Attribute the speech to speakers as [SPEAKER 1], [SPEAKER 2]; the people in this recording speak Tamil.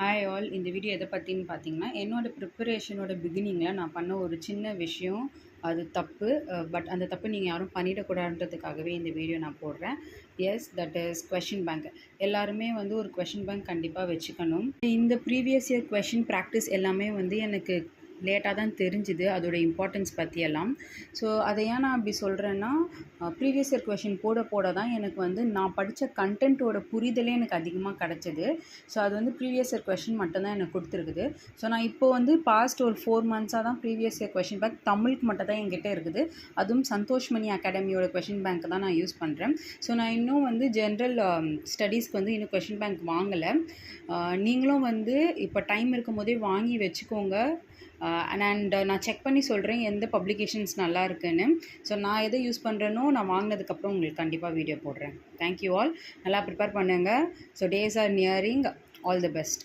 [SPEAKER 1] Hi all. இந்த வீடியோ எதை பற்றின்னு பார்த்தீங்கன்னா, என்னோடய ப்ரிப்பரேஷனோட பிகினிங்கில் நான் பண்ண ஒரு சின்ன விஷயம். அது தப்பு. பட் அந்த தப்பு நீங்கள் யாரும் பண்ணிடக்கூடாதுன்றதுக்காகவே இந்த வீடியோ நான் போடுறேன். Yes, that is question bank. எல்லாருமே ஒரு கொஷின் பேங்க் கண்டிப்பாக வச்சுக்கணும். இந்த ப்ரீவியஸ் இயர் கொஷின் ப்ராக்டிஸ் எல்லாமே எனக்கு லேட்டாக தான் தெரிஞ்சுது அதோட இம்பார்ட்டன்ஸ் பற்றியெல்லாம். ஸோ அதை ஏன் நான் அப்படி சொல்கிறேன்னா, ப்ரீவியஸ் இயர் கொஷின் போட தான் எனக்கு நான் படித்த கண்டென்ட்டோட புரிதலே எனக்கு அதிகமாக கிடச்சிது. ஸோ அது ப்ரீவியஸ் இயர் கொஷின் மட்டும்தான் எனக்கு கொடுத்துருக்குது. ஸோ நான் இப்போ பாஸ்ட் ஒரு 4 மந்த்ஸாக தான் ப்ரீவியஸ் இயர் கொஷின் பேங்க் தமிழுக்கு மட்டும் தான் என்கிட்ட இருக்குது. அதுவும் சந்தோஷ்மணி அகாடமியோட கொஷின் பேங்க் தான் நான் யூஸ் பண்ணுறேன். ஸோ நான் இன்னும் ஜென்ரல் ஸ்டடீஸ்க்கு இன்னும் கொஷின் பேங்க் வாங்கலை. நீங்களும் இப்போ டைம் இருக்கும் போதே வாங்கி வச்சுக்கோங்க. அண்ட் நான் செக் பண்ணி சொல்கிறேன் எந்த பப்ளிகேஷன்ஸ் நல்லா இருக்குன்னு. ஸோ நான் எதை யூஸ் பண்ணுறேனோ நான் வாங்கினதுக்கப்புறம் உங்களுக்கு கண்டிப்பாக வீடியோ போடுறேன். Thank you all. நல்லா ப்ரிப்பேர் பண்ணுங்கள். So days or nearing. All the best.